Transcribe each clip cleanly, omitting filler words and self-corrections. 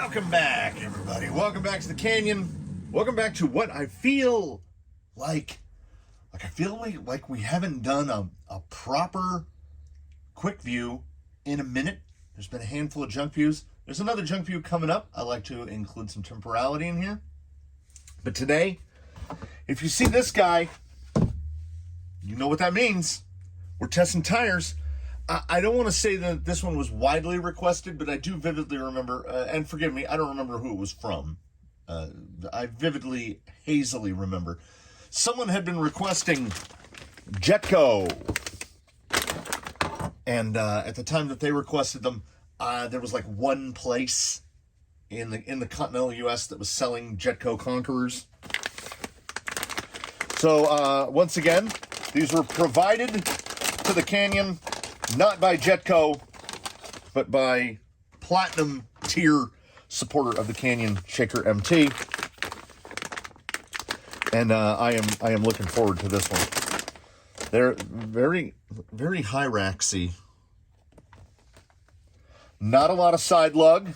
Welcome back, everybody. Welcome back to the canyon. Welcome back to what I feel like we haven't done a proper quick view in a minute. There's been a handful of junk views. There's another junk view coming up. I like to include some temporality in here. But today, if you see this guy, you know what that means. We're testing tires. I don't want to say that this one was widely requested, but I do vividly remember, and forgive me, I don't remember who it was from. I vividly, hazily remember. Someone had been requesting Jetko. And at the time that they requested them, there was like one place in the continental U.S. that was selling Jetko Conquerors. So once again, these were provided to the canyon, not by Jetko, but by platinum tier supporter of the canyon, Shaker MT. And I am looking forward to this one. They're very, very Hyraxy. Not a lot of side lug.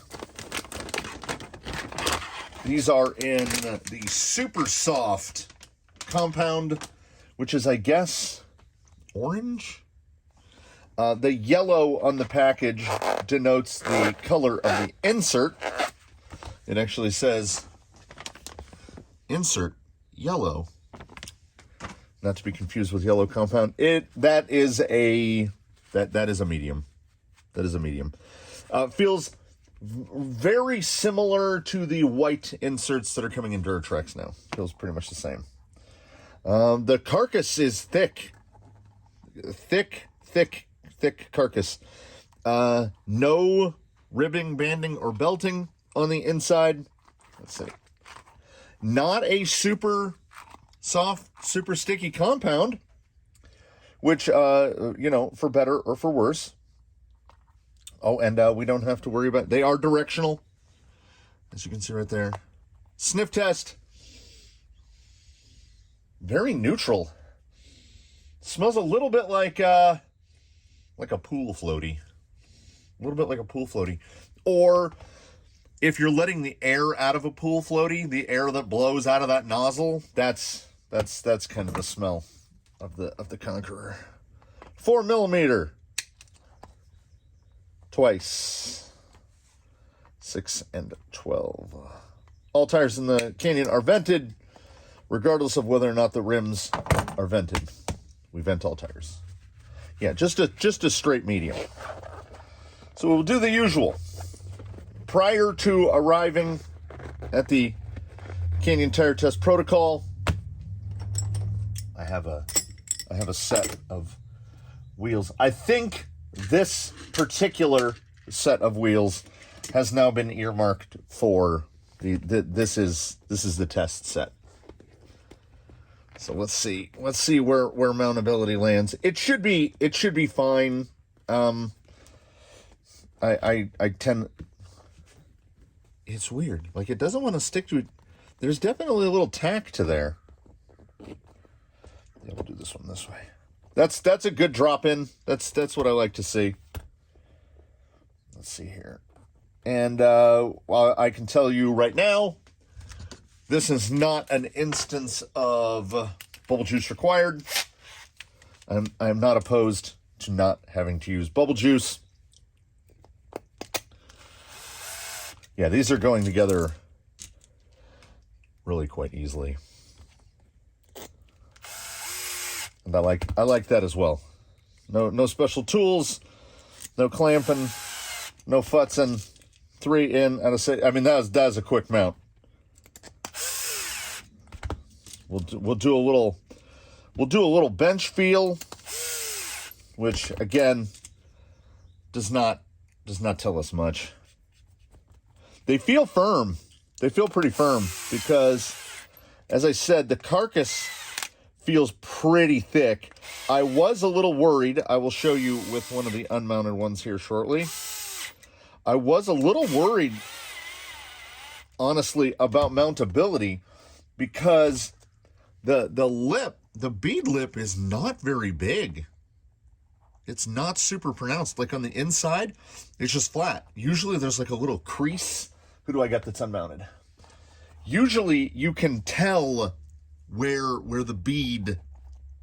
These are in the super soft compound, which is, I guess, orange. The yellow on the package denotes the color of the insert. It actually says insert yellow. Not to be confused with yellow compound. That is a medium. That is a medium. Feels very similar to the white inserts that are coming in Duratrex now. Feels pretty much the same. The carcass is thick carcass. No ribbing, banding, or belting on the inside. Let's see. Not a super soft, super sticky compound, which, for better or for worse. Oh, and we don't have to worry about, they are directional, as you can see right there. Sniff test. Very neutral. Smells a little bit like a pool floaty. A little bit like a pool floaty. Or if you're letting the air out of a pool floaty, the air that blows out of that nozzle, that's kind of the smell of the Conqueror. 4 millimeter. Twice. 6 and 12. All tires in the canyon are vented, regardless of whether or not the rims are vented. We vent all tires. Yeah, just a straight medium. So we'll do the usual. Prior to arriving at the Canyon Tire Test Protocol, I have a set of wheels. I think this particular set of wheels has now been earmarked for this is the test set. So let's see where mountability lands. It should be fine. I tend, it's weird. Like, it doesn't want to stick to it. There's definitely a little tack to there. Yeah, we'll do this one this way. That's a good drop in. That's what I like to see. Let's see here. And I can tell you right now, this is not an instance of bubble juice required. I'm not opposed to not having to use bubble juice. Yeah, these are going together really quite easily. And I like that as well. No special tools, no clamping, no futzing. 3 in out of 6. I mean, that was a quick mount. We'll do a little bench feel, which again does not tell us much. They feel firm. They feel pretty firm because, as I said, the carcass feels pretty thick. I was a little worried. I will show you with one of the unmounted ones here shortly. I was a little worried, honestly, about mountability because the bead lip is not very big. It's not super pronounced. Like on the inside, it's just flat. Usually there's like a little crease Who do I got that's unmounted? Usually you can tell where the bead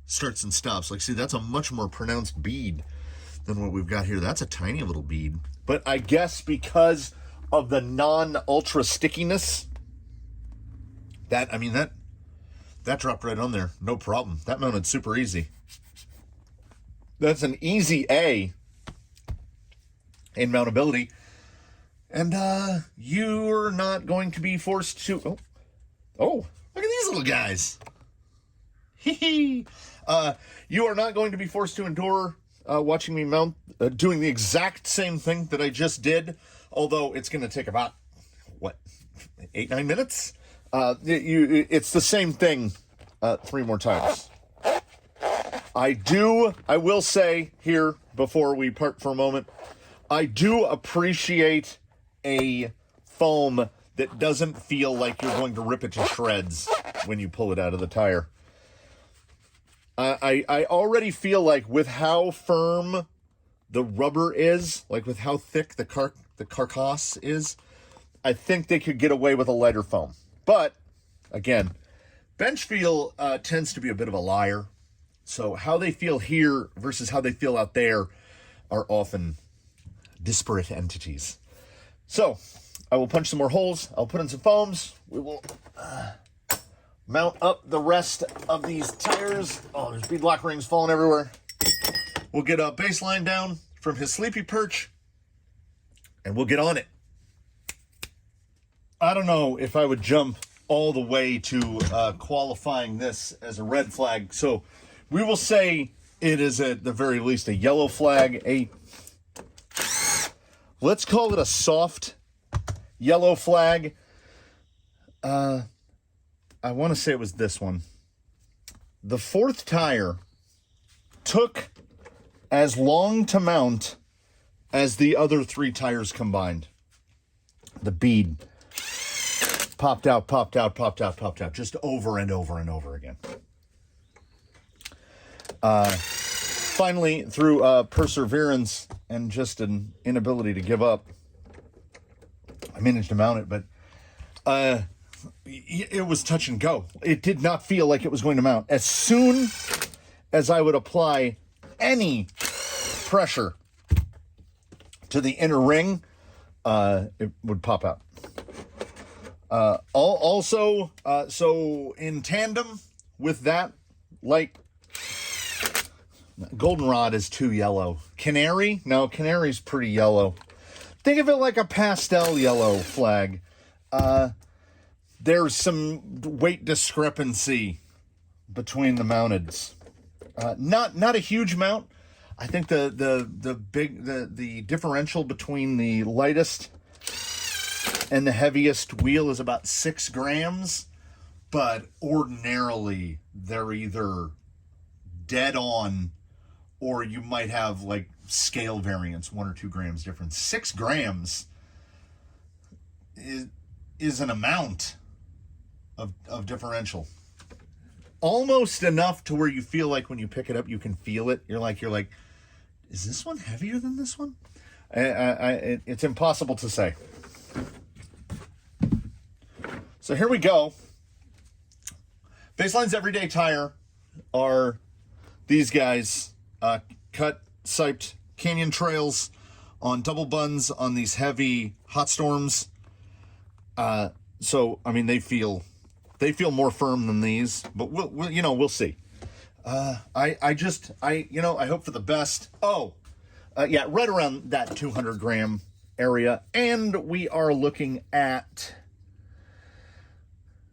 starts and stops. Like, see, that's a much more pronounced bead than what we've got here. That's a tiny little bead. But I guess because of the non-ultra stickiness, that dropped right on there. No problem. That mounted super easy. That's an easy A in mountability. And you're not going to be forced to... Oh, look at these little guys. You are not going to be forced to endure watching me mount, doing the exact same thing that I just did, although it's going to take about, 8-9 minutes? It's the same thing 3 more times. I will say here, before we part for a moment, I do appreciate a foam that doesn't feel like you're going to rip it to shreds when you pull it out of the tire. I already feel like with how firm the rubber is, like with how thick the carcass is, I think they could get away with a lighter foam. But, again, bench feel tends to be a bit of a liar. So how they feel here versus how they feel out there are often disparate entities. So, I will punch some more holes. I'll put in some foams. We will mount up the rest of these tires. Oh, there's bead lock rings falling everywhere. We'll get a baseline down from his sleepy perch, and we'll get on it. I don't know if I would jump all the way to qualifying this as a red flag. So we will say it is at the very least a yellow flag. Let's call it a soft yellow flag. I want to say it was this one. The 4th tire took as long to mount as the other 3 tires combined. The bead popped out, just over and over and over again. Finally, through perseverance and just an inability to give up, I managed to mount it, but it was touch and go. It did not feel like it was going to mount. As soon as I would apply any pressure to the inner ring, it would pop out. So in tandem with that, like, goldenrod is too yellow. Canary? No, canary's pretty yellow. Think of it like a pastel yellow flag. There's some weight discrepancy between the mounteds. Not a huge amount. I think the differential between the lightest and the heaviest wheel is about 6 grams, but ordinarily they're either dead on or you might have like scale variance, 1 or 2 grams difference. 6 grams is an amount of differential. Almost enough to where you feel like when you pick it up, you can feel it. You're like, is this one heavier than this one? It's impossible to say. So here we go. Baseline's everyday tire are these guys, cut, siped canyon trails on double buns on these heavy hot storms. So I mean, they feel more firm than these, but we'll see. I hope for the best. Yeah, right around that 200 gram area, and we are looking at.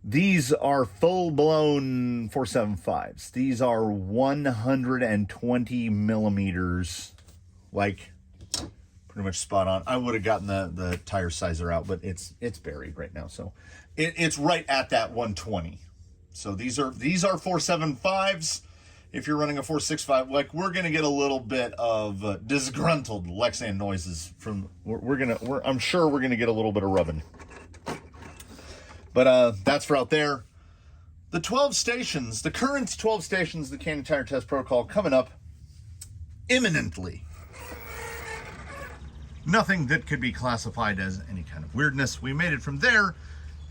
These are full-blown 475s. These are 120 millimeters, like pretty much spot on. I would have gotten the tire sizer out, but it's buried right now, so it's right at that 120. So these are 475s. If you're running a 465, like, we're gonna get a little bit of disgruntled Lexan noises from. I'm sure we're gonna get a little bit of rubbing. But that's for out there. The 12 stations, the current 12 stations, the Canyon Tire Test Protocol coming up imminently. nothing that could be classified as any kind of weirdness. We made it from there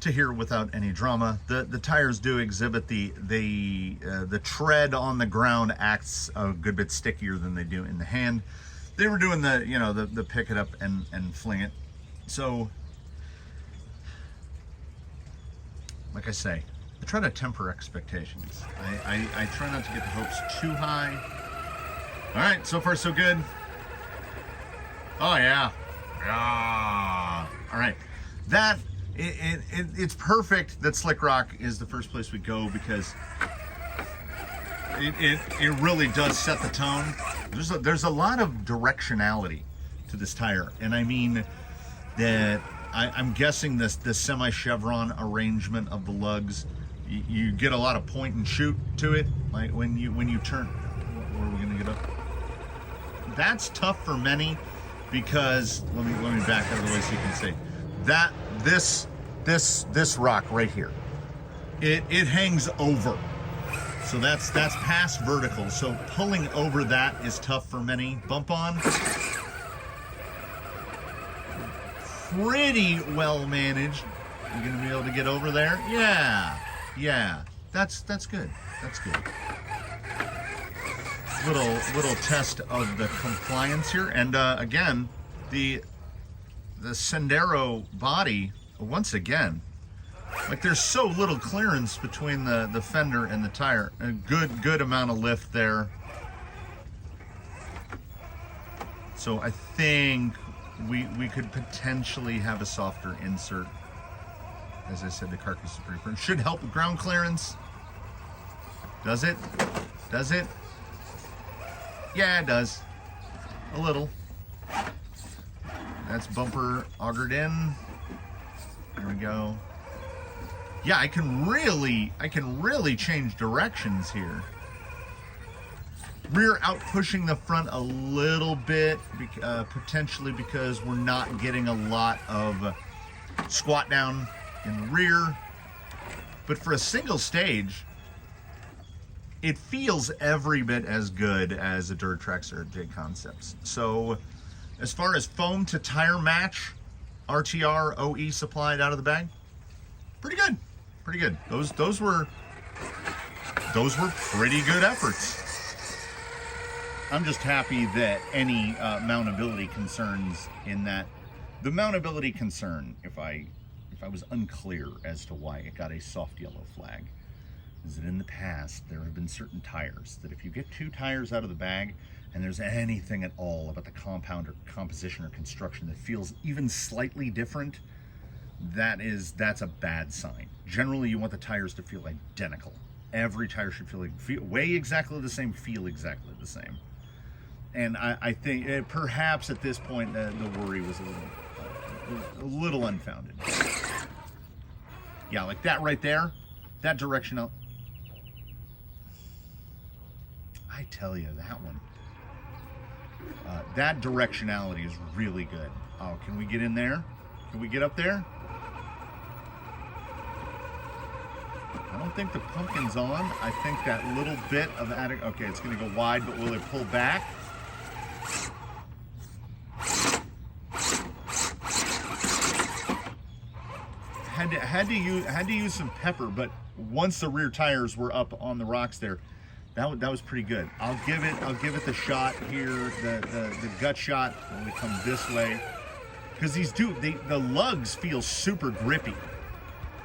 to here without any drama. The tires do exhibit the tread on the ground acts a good bit stickier than they do in the hand. They were doing the, you know, the pick it up and fling it. So, like I say, I try to temper expectations. I try not to get the hopes too high. All right, so far so good. Oh yeah. All right, that it's perfect that Slick Rock is the first place we go, because it really does set the tone. There's a lot of directionality to this tire, and I mean that I'm guessing this semi-chevron arrangement of the lugs, you get a lot of point and shoot to it, like when you turn. Where are we gonna get up? That's tough for many, because let me back out of the way so you can see that this rock right here, it hangs over. So that's past vertical. So pulling over that is tough for many. Bump on. Pretty well managed. You're gonna be able to get over there. Yeah. That's good. That's good. Little test of the compliance here, and again, the Sendero body once again. Like, there's so little clearance between the fender and the tire. A good amount of lift there. So I think we could potentially have a softer insert. As I said, the carcass is pretty firm. Should help with ground clearance. Does it? Does it? Yeah, it does. A little. That's bumper augered in. There we go. Yeah, I can really change directions here. Rear out pushing the front a little bit, potentially because we're not getting a lot of squat down in the rear. But for a single stage, it feels every bit as good as a Durtrax or a J Concepts. So as far as foam to tire match, RTR OE supplied out of the bag, pretty good. Pretty good. Those were pretty good efforts. I'm just happy that any mountability concerns in that, the mountability concern, if I was unclear as to why it got a soft yellow flag, is that in the past there have been certain tires that if you get 2 tires out of the bag and there's anything at all about the compound or composition or construction that feels even slightly different, that's a bad sign. Generally, you want the tires to feel identical. Every tire should weigh exactly the same, feel exactly the same. And I think perhaps at this point the worry was a little unfounded. Yeah, like that right there, that directional. I tell you, that one, that directionality is really good. Oh, can we get in there? Can we get up there? I don't think the pumpkin's on. I think that little bit of attic. Okay, it's going to go wide, but will it pull back? Had to use some pepper, but once the rear tires were up on the rocks there, that was pretty good. I'll give it the shot here, the gut shot when we come this way, because the lugs feel super grippy.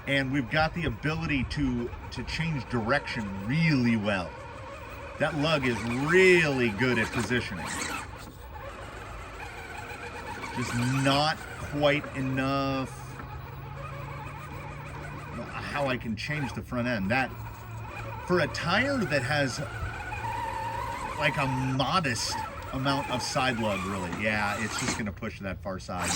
And we've got the ability to change direction really well. That lug is really good at positioning. Just not quite enough how I can change the front end. That, for a tire that has like a modest amount of side lug, really, yeah, it's just gonna push that far side.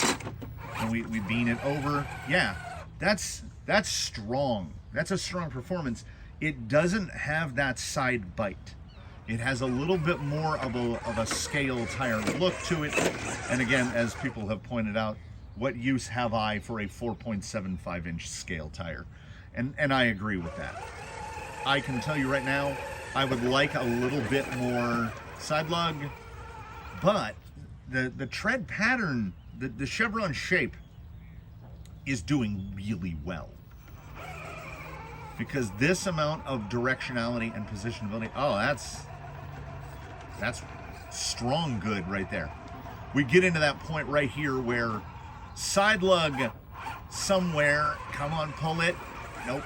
And we bean it over. Yeah, that's strong. That's a strong performance. It doesn't have that side bite. It has a little bit more of a scale tire look to it. And again, as people have pointed out, what use have I for a 4.75 inch scale tire? And I agree with that. I can tell you right now, I would like a little bit more side lug, but the tread pattern the chevron shape is doing really well. Because this amount of directionality and positionability, oh, that's strong good right there. We get into that point right here where side lug somewhere, come on, pull it. Nope.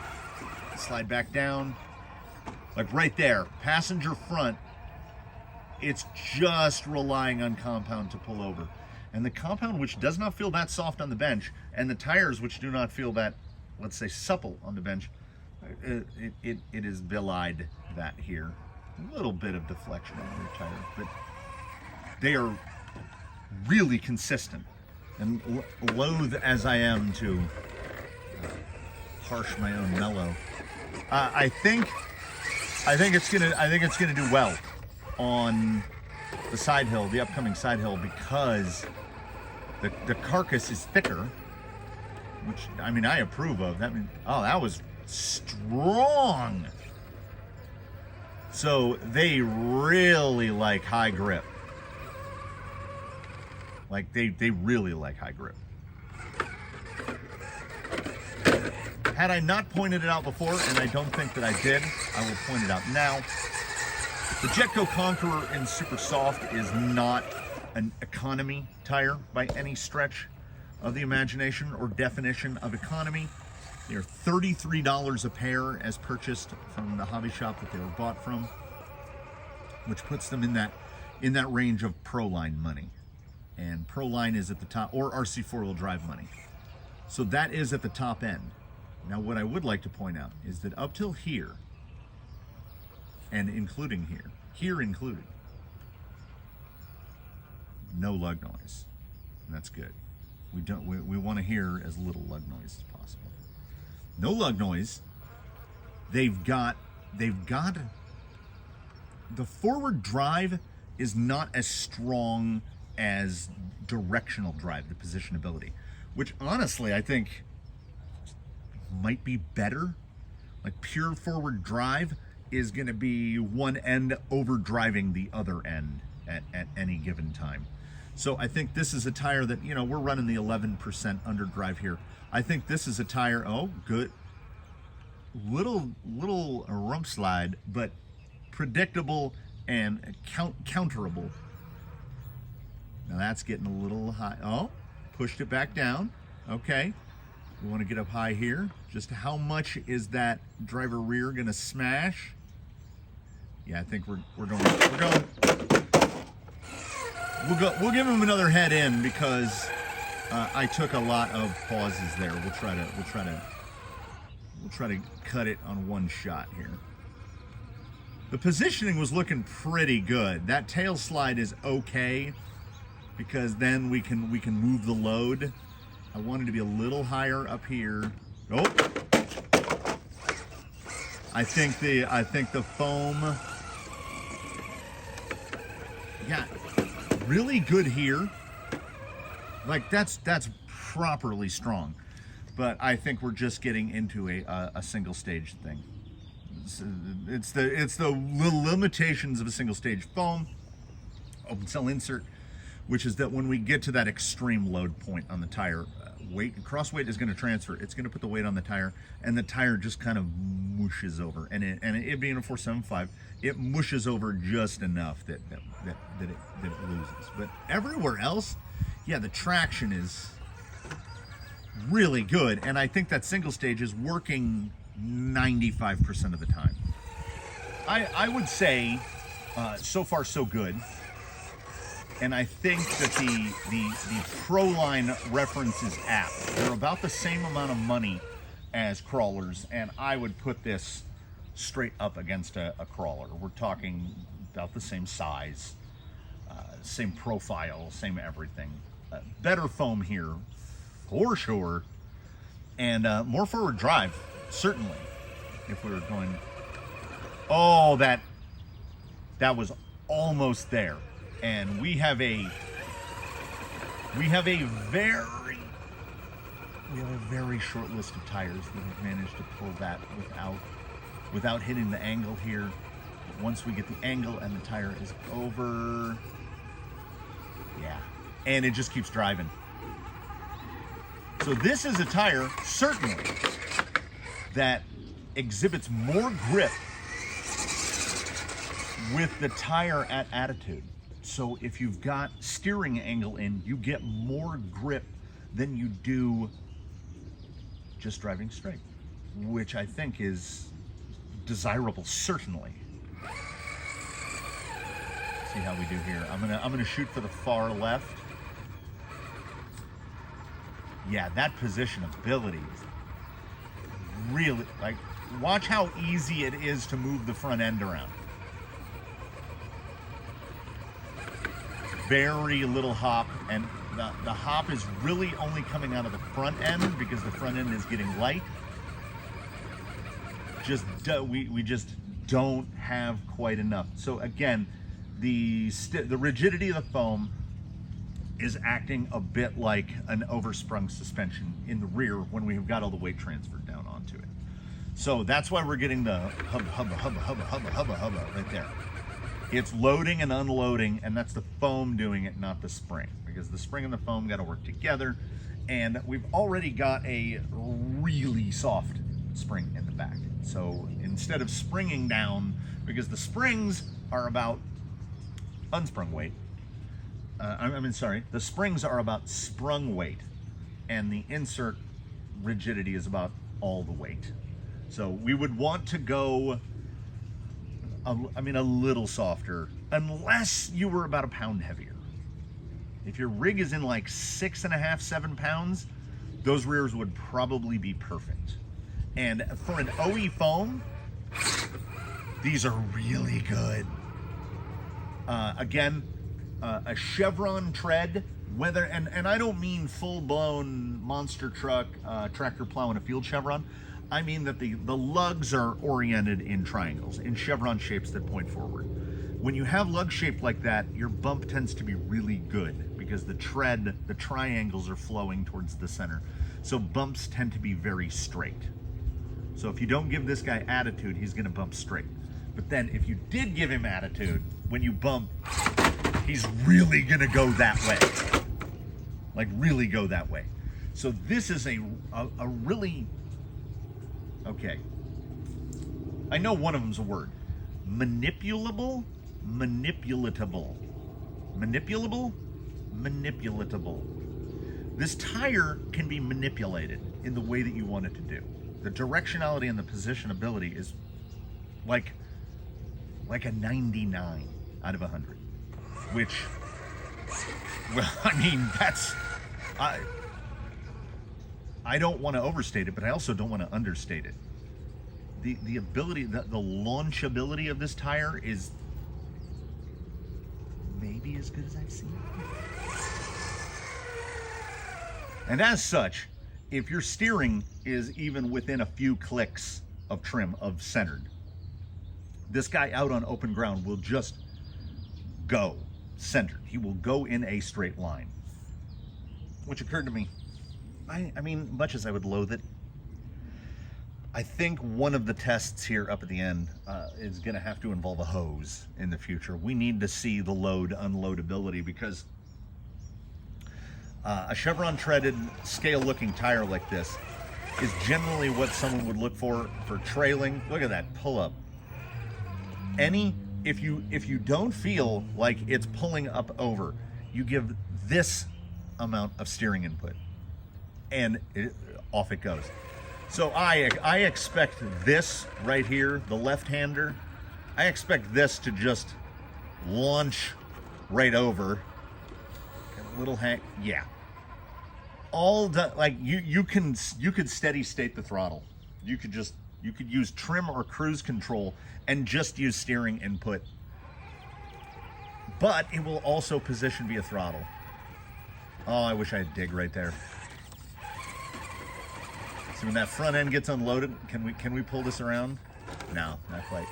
Slide back down. Like right there, passenger front, it's just relying on compound to pull over. And the compound, which does not feel that soft on the bench, and the tires, which do not feel that, let's say, supple on the bench, it is belied that here. A little bit of deflection on the rear tire, but they are really consistent. And loath as I am to harsh my own mellow, I think it's gonna do well on the side hill, the upcoming side hill, because the carcass is thicker, which I mean I approve of. That means, oh, that was strong. So they really like high grip. Like they really like high grip. Had I not pointed it out before, and I don't think that I did, I will point it out now. The Jetko Conqueror in Super Soft is not an economy tire by any stretch of the imagination or definition of economy. They are $33 a pair as purchased from the hobby shop that they were bought from, which puts them in that range of Proline money. And Proline is at the top, or RC four-wheel drive money. So that is at the top end. Now what I would like to point out is that up till here, and including here included, no lug noise. And that's good. We want to hear as little lug noise as possible. No lug noise. They've got the forward drive is not as strong as directional drive, the positionability, which honestly I think might be better. Like pure forward drive is going to be one end overdriving the other end at any given time. So I think this is a tire that, you know, we're running the 11% underdrive here. I think this is a tire, oh, good. Little rump slide, but predictable and counterable. Now that's getting a little high. Oh, pushed it back down. Okay. We want to get up high here. Just how much is that driver rear going to smash? Yeah, I think we're going. We'll give him another head in because I took a lot of pauses there. We'll try to cut it on one shot here. The positioning was looking pretty good. That tail slide is okay because then we can move the load. I wanted to be a little higher up here. Oh, I think the foam. Yeah, really good here. Like that's properly strong, but I think we're just getting into a single stage thing. It's the limitations of a single stage foam open cell insert, which is that when we get to that extreme load point on the tire, cross weight is going to transfer. It's going to put the weight on the tire, and the tire just kind of mushes over. And it being a 475, it mushes over just enough that it loses. But everywhere else, yeah, the traction is really good, and I think that single stage is working 95% of the time. I would say so far so good. And I think that the Proline references app, they're about the same amount of money as crawlers, and I would put this straight up against a crawler. We're talking about the same size, same profile, same everything. Better foam here, for sure, and more forward drive, certainly, if we were going. Oh, that was almost there. And we have a very short list of tires that have managed to pull that without hitting the angle here. But once we get the angle and the tire is over, yeah, and it just keeps driving. So this is a tire, certainly, that exhibits more grip with the tire at attitude. So if you've got steering angle in, you get more grip than you do just driving straight, which I think is desirable, certainly. See how we do here. I'm gonna shoot for the far left. Yeah, that positionability is really, like, watch how easy it is to move the front end around. Very little hop, and the hop is really only coming out of the front end because the front end is getting light. We just don't have quite enough. So again, the rigidity of the foam is acting a bit like an oversprung suspension in the rear when we've got all the weight transferred down onto it. So that's why we're getting the hubba right there. It's loading and unloading, and that's the foam doing it, not the spring, because the spring and the foam got to work together. And we've already got a really soft spring in the back. So instead of springing down, because the springs are about unsprung weight, the springs are about sprung weight, and the insert rigidity is about all the weight. So we would want to go, a little softer, unless you were about a pound heavier. If your rig is in like 6.5, 7 pounds, those rears would probably be perfect. And for an OE foam, these are really good. Again, a chevron tread, whether, and I don't mean full-blown monster truck, tractor plow in a field chevron. I mean that the lugs are oriented in triangles, in chevron shapes that point forward. When you have lug shape like that, your bump tends to be really good because the triangles are flowing towards the center. So bumps tend to be very straight. So if you don't give this guy attitude, he's gonna bump straight. But then if you did give him attitude, when you bump, he's really gonna go that way. Like really go that way. So this is a really, okay. I know one of them's a word. Manipulatable, manipulatable. Manipulable, manipulatable. This tire can be manipulated in the way that you want it to do. The directionality and the positionability is like a 99 out of 100, which, well, I mean, that's, I don't want to overstate it, but I also don't want to understate it. The ability, the launchability of this tire is maybe as good as I've seen. And as such, if your steering is even within a few clicks of trim, of centered, this guy out on open ground will just go centered. He will go in a straight line, which occurred to me. I mean, much as I would loathe it, I think one of the tests here up at the end is going to have to involve a hose in the future. We need to see the load unloadability, because a chevron treaded scale looking tire like this is generally what someone would look for trailing. Look at that pull up. If you don't feel like it's pulling up over, you give this amount of steering input and off it goes. So I expect this right here, the left-hander, I expect this to just launch right over. A little hang, yeah. All done, like you could steady state the throttle. You could use trim or cruise control and just use steering input. But it will also position via throttle. Oh, I wish I had dig right there. So when that front end gets unloaded, can we pull this around? No, not quite.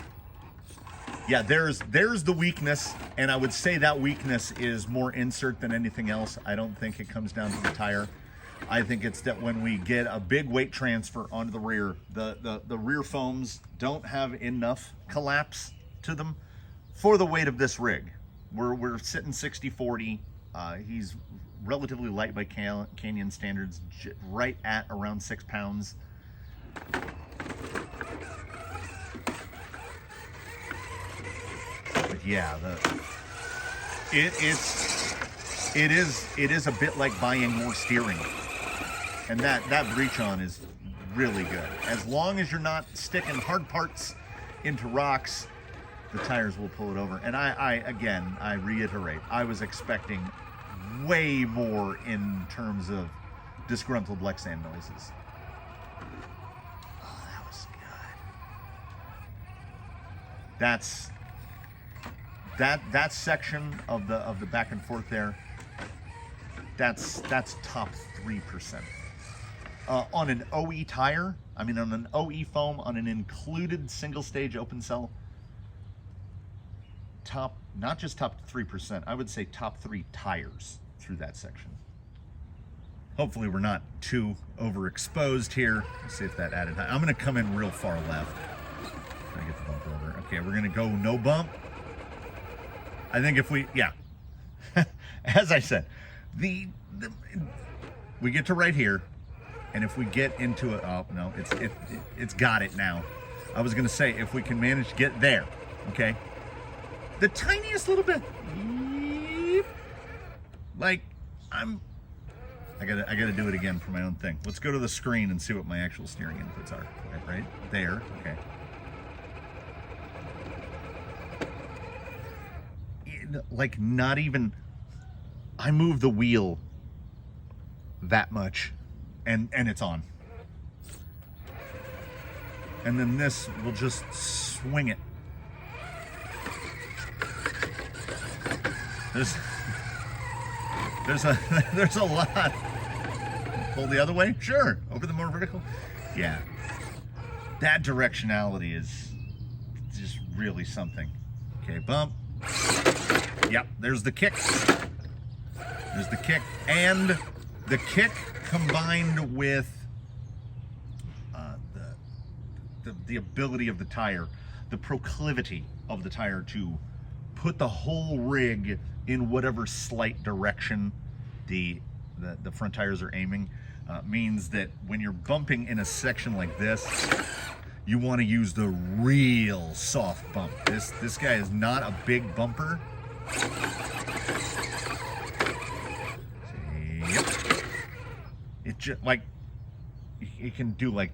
Yeah, there's the weakness, and I would say that weakness is more insert than anything else. I don't think it comes down to the tire. I think it's that when we get a big weight transfer onto the rear, the rear foams don't have enough collapse to them for the weight of this rig. We're sitting 60-40. He's relatively light by Canyon standards, right at around 6 pounds. But yeah, it is a bit like buying more steering, and that breach on is really good. As long as you're not sticking hard parts into rocks, the tires will pull it over. And I reiterate, I was expecting way more in terms of disgruntled Lexan noises. Oh, that was good. That section of the back and forth there, that's top 3%. On an OE tire, I mean on an OE foam, on an included single stage open cell, not just top 3%, I would say top 3 tires through that section. Hopefully we're not too overexposed here. Let's see if that added high. I'm gonna come in real far left. Try to get the bump over. Okay, we're gonna go no bump. I think if we, yeah, as I said, we get to right here, and if we get into it, oh no, it's got it now. I was gonna say if we can manage to get there, okay, the tiniest little bit, like I gotta do it again for my own thing. Let's go to the screen and see what my actual steering inputs are. Right there, okay. Like not even, I move the wheel that much and it's on. And then this will just swing it. There's a lot. Pull the other way? Sure. Over the more vertical? Yeah. That directionality is just really something. Okay, bump. Yep, there's the kick. There's the kick. And the kick combined with the ability of the tire, the proclivity of the tire to put the whole rig in whatever slight direction the front tires are aiming, means that when you're bumping in a section like this, you want to use the real soft bump. This guy is not a big bumper. Yep. It just like it can do like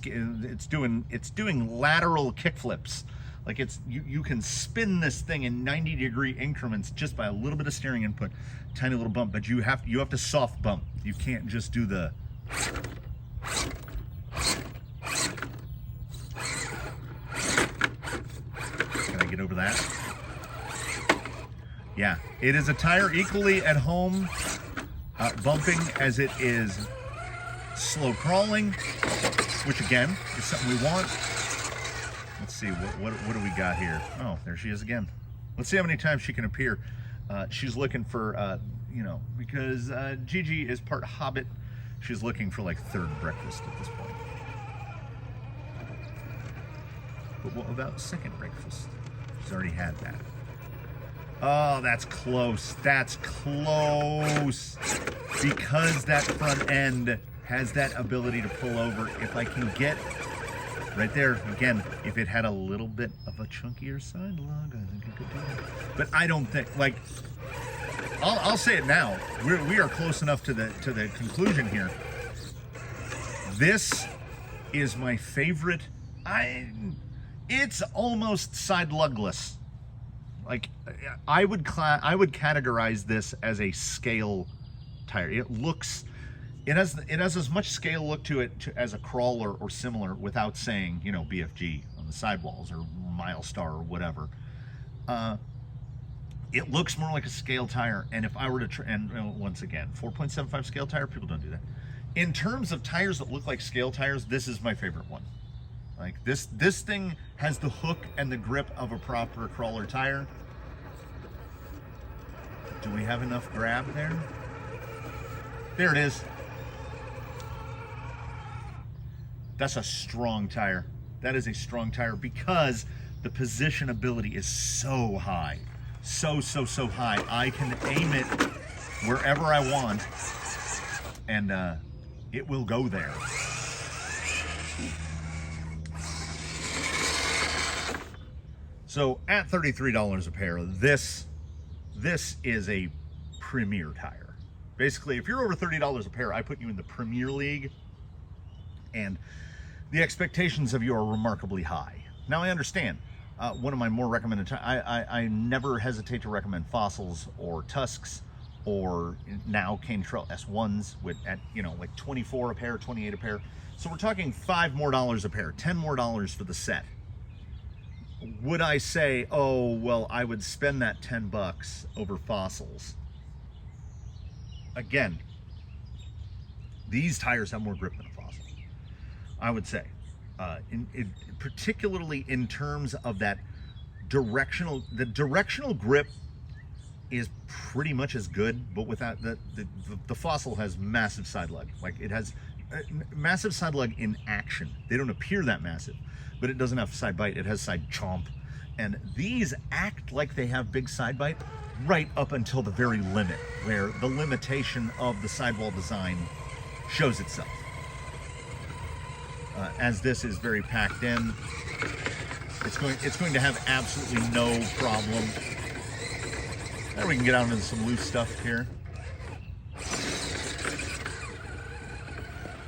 it's doing lateral kick flips. Like you can spin this thing in 90-degree increments just by a little bit of steering input, tiny little bump. But you have to soft bump. You can't just do the. Can I get over that? Yeah, it is a tire equally at home bumping as it is slow crawling, which again is something we want. Let's see, what do we got here? Oh, there she is again. Let's see how many times she can appear. She's looking for, because Gigi is part Hobbit, she's looking for like third breakfast at this point. But what about second breakfast? She's already had that. Oh, that's close. That's close. Because that front end has that ability to pull over. If I can get right there, again, if it had a little bit of a chunkier side lug, I think it could do it. But I don't think, like, I'll say it now. We are close enough to the conclusion here. This is my favorite. It's almost side lugless. Like, I would categorize this as a scale tire. It has as much scale look to it as a crawler or similar, without saying, BFG on the sidewalls or Milestar or whatever. It looks more like a scale tire. And if I were to once again, 4.75 scale tire, people don't do that. In terms of tires that look like scale tires, this is my favorite one. Like this thing has the hook and the grip of a proper crawler tire. Do we have enough grab there? There it is. That's a strong tire. That is a strong tire because the position ability is so high. So high. I can aim it wherever I want, and it will go there. So at $33 a pair, this is a premier tire. Basically, if you're over $30 a pair, I put you in the Premier League, and the expectations of you are remarkably high. Now, I understand. One of my more recommended I never hesitate to recommend Fossils or Tusks, or now Cane Trail S1s at like 24 a pair, 28 a pair. So we're talking $5 more a pair, $10 more for the set. Would I say, oh well, I would spend that $10 over Fossils? Again, these tires have more grip than a Fossil, I would say. Particularly in terms of that directional, the directional grip is pretty much as good, but without the Fossil has massive side lug. Like, it has massive side lug in action. They don't appear that massive, but it doesn't have side bite. It has side chomp, and these act like they have big side bite right up until the very limit, where the limitation of the sidewall design shows itself. As this is very packed in, it's going to have absolutely no problem. Now we can get out into some loose stuff here.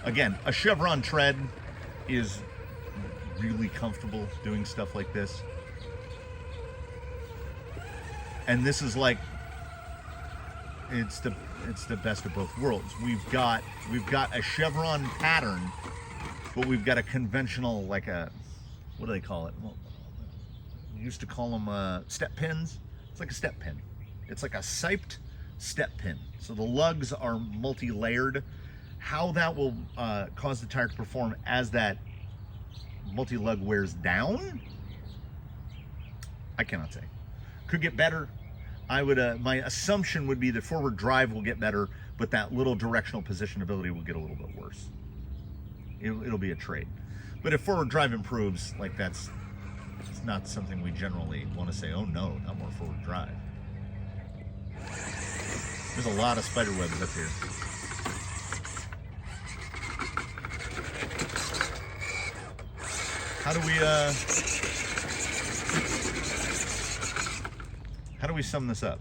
Again, a chevron tread is really comfortable doing stuff like this. And this is like, it's the best of both worlds. We've got a chevron pattern, but we've got a conventional, like a, what do they call it? Well, we used to call them step pins. It's like a step pin. It's like a siped step pin. So the lugs are multi-layered. How that will cause the tire to perform as that multi-lug wears down, I cannot say. Could get better. I would, my assumption would be that forward drive will get better, but that little directional positionability will get a little bit worse. It'll be a trade. But if forward drive improves, like it's not something we generally want to say, oh no, not more forward drive. There's a lot of spider webs up here. How do we sum this up?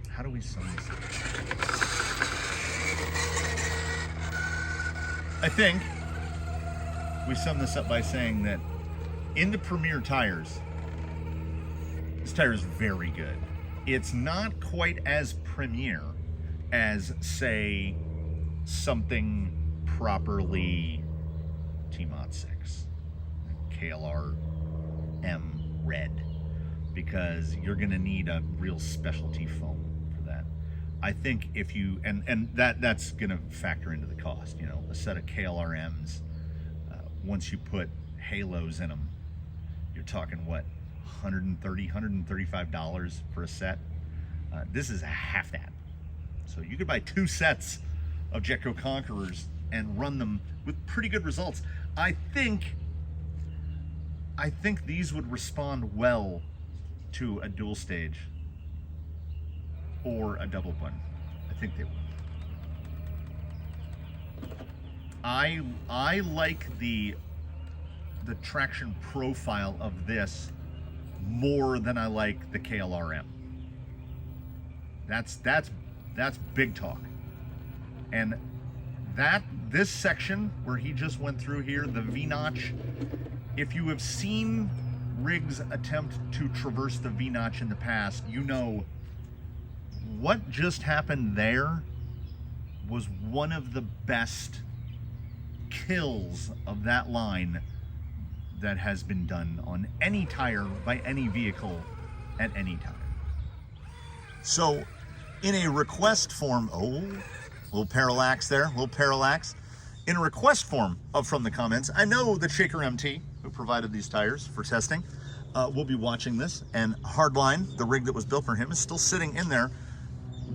How do we sum this up? I think we sum this up by saying that in the Premier tires, this tire is very good. It's not quite as premier as, say, something properly T-Mod 6, KLR M Red, because you're going to need a real specialty foam for that. I think if you, and that's going to factor into the cost, a set of KLR-Ms, once you put halos in them, you're talking what, $130, $135 for a set. This is half that. So you could buy 2 sets of Jetko Conquerors and run them with pretty good results. I think these would respond well to a dual stage or a double one. I think they would. I like the traction profile of this more than I like the KLR-M. That's big talk. And this section where he just went through here, the V-notch, if you have seen rigs attempt to traverse the V-notch in the past, you know what just happened there was one of the best kills of that line that has been done on any tire by any vehicle at any time. So in a request form, little parallax there, little parallax. In a request form from the comments, I know that Shaker MT, who provided these tires for testing, will be watching this, and Hardline, the rig that was built for him, is still sitting in there.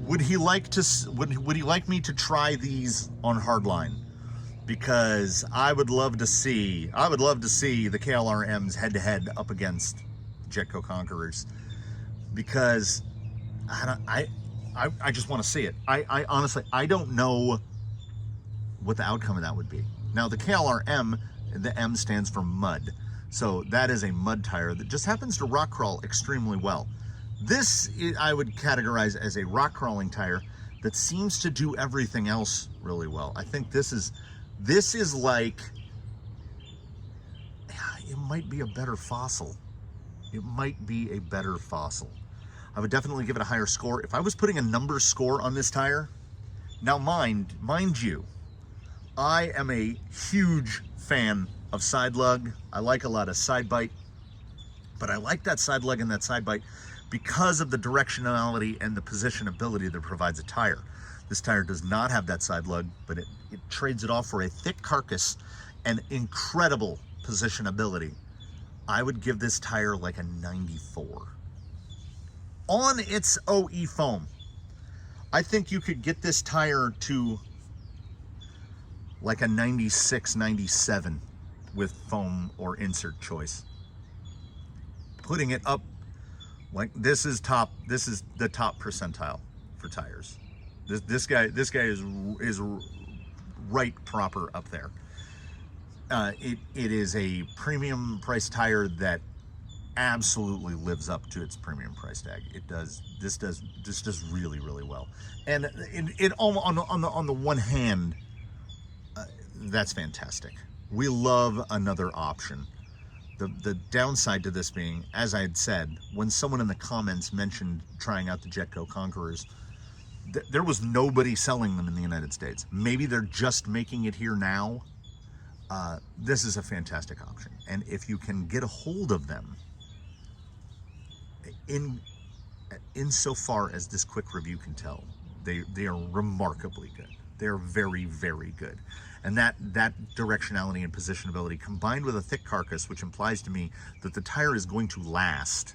Would he like me to try these on Hardline? Because I would love to see the KLR-Ms head-to-head up against Jetko Conquerors, because I just want to see it. I honestly, I don't know what the outcome of that would be. Now the KLRM, the M stands for mud. So that is a mud tire that just happens to rock crawl extremely well. This I would categorize as a rock crawling tire that seems to do everything else really well. I think this is like, it might be a better Fossil. It might be a better Fossil. I would definitely give it a higher score. If I was putting a number score on this tire, now mind you, I am a huge fan of side lug. I like a lot of side bite, but I like that side lug and that side bite because of the directionality and the positionability that provides a tire. This tire does not have that side lug, but it trades it off for a thick carcass and incredible positionability. I would give this tire like a 94. On its OE foam, I think you could get this tire to like a 96, 97 with foam or insert choice. Putting it up, like this is the top percentile for tires. This guy is right proper up there. It is a premium price tire that absolutely lives up to its premium price tag. This does really, really well. And it on the one hand, that's fantastic. We love another option. The downside to this being, as I had said, when someone in the comments mentioned trying out the Jetko Conquerors, there was nobody selling them in the United States. Maybe they're just making it here now. This is a fantastic option. And if you can get a hold of them, insofar as this quick review can tell, they are remarkably good. They're very, very good. And that directionality and positionability combined with a thick carcass, which implies to me that the tire is going to last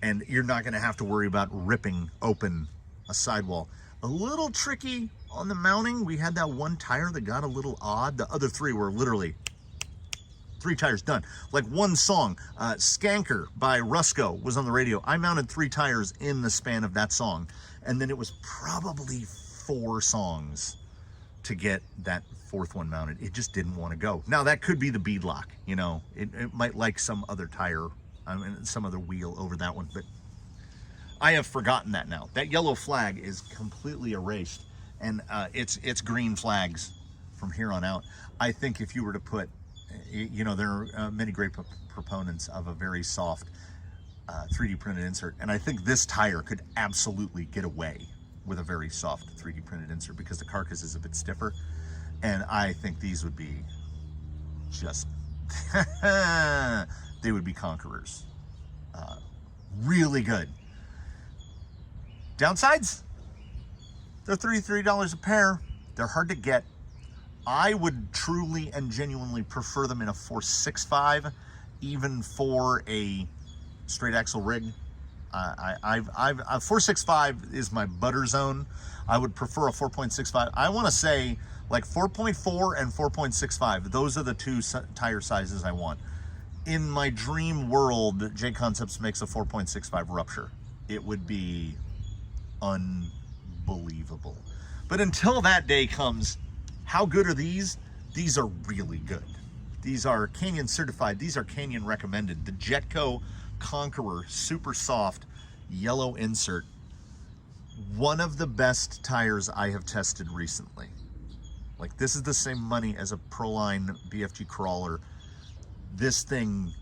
and you're not going to have to worry about ripping open a sidewall. A little tricky on the mounting. We had that one tire that got a little odd. The other three were literally 3 tires done. Like one song, Skanker by Rusko was on the radio. I mounted 3 tires in the span of that song. And then it was probably 4 songs to get that 4th one mounted. It just didn't want to go. Now that could be the bead lock, you know, it might like some other tire, some other wheel over that one, but I have forgotten that now. That yellow flag is completely erased, and it's green flags from here on out. I think if you were to put, you know, there are many great proponents of a very soft 3D printed insert, and I think this tire could absolutely get away with a very soft 3D printed insert because the carcass is a bit stiffer, and I think these would be just, they would be conquerors. Really good. Downsides? They're $33 a pair. They're hard to get. I would truly and genuinely prefer them in a 465, even for a straight axle rig. 465 is my butter zone. I would prefer a 4.65. I want to say like 4.4 and 4.65. Those are the 2 tire sizes I want. In my dream world, J Concepts makes a 4.65 rupture. It would be unbelievable. But until that day comes, how good are these? These are really good. These are Canyon certified. These are Canyon recommended. The Jetko Conqueror, super soft, yellow insert. One of the best tires I have tested recently. Like, this is the same money as a Proline BFG crawler. This thing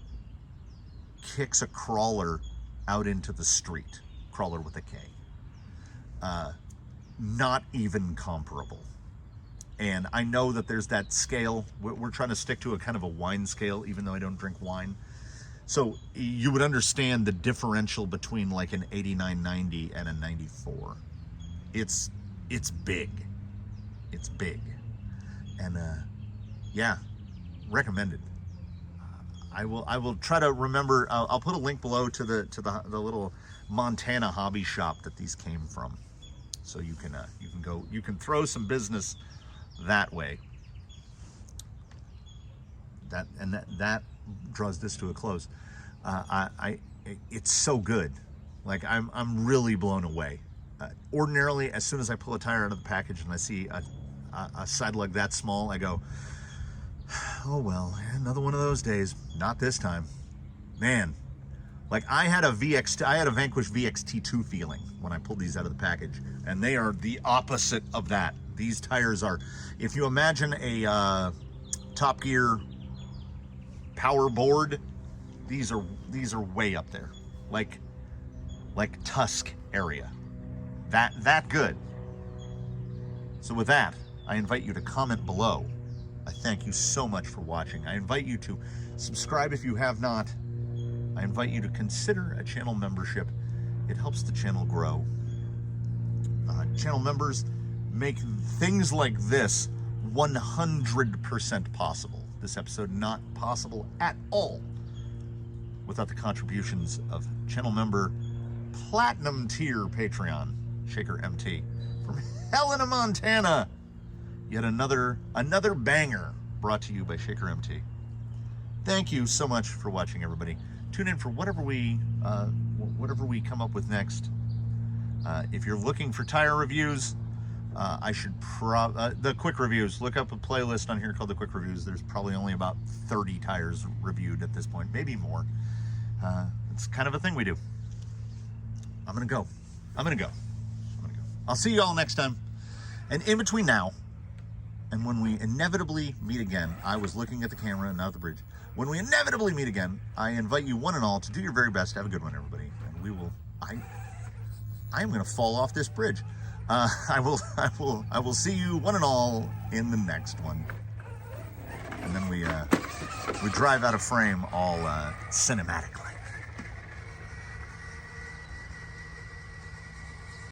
kicks a crawler out into the street. Crawler with a K. Not even comparable. And I know that there's that scale. We're trying to stick to a kind of a wine scale, even though I don't drink wine. So you would understand the differential between like an 8990 and a 94. It's big. It's big. And yeah, recommended. I will try to remember. I'll put a link below to the little Montana hobby shop that these came from, so you can throw some business that way. That draws this to a close. It's so good. Like I'm really blown away ordinarily, as soon as I pull a tire out of the package and I see a side lug that small, I go, oh well, another one of those days. Not this time, man. Like I had a Vanquish VXT2 feeling when I pulled these out of the package, and they are the opposite of that. These tires are, if you imagine a Top Gear power board, these are way up there, like Tusk area. That good. So with that, I invite you to comment below. I thank you so much for watching. I invite you to subscribe if you have not. I invite you to consider a channel membership. It helps the channel grow. Channel members make things like this 100% possible. This episode not possible at all without the contributions of channel member Platinum Tier Patreon, Shaker MT, from Helena, Montana. Yet another banger brought to you by Shaker MT. Thank you so much for watching, everybody. Tune in for whatever we come up with next. If you're looking for tire reviews, I should the quick reviews. Look up a playlist on here called the quick reviews. There's probably only about 30 tires reviewed at this point, maybe more. It's kind of a thing we do. I'm gonna go. I'll see you all next time. And in between now and when we inevitably meet again, I was looking at the camera and not the bridge. When we inevitably meet again, I invite you one and all to do your very best. Have a good one, everybody. And we will. I am going to fall off this bridge. I will see you one and all in the next one. And then we drive out of frame all cinematically.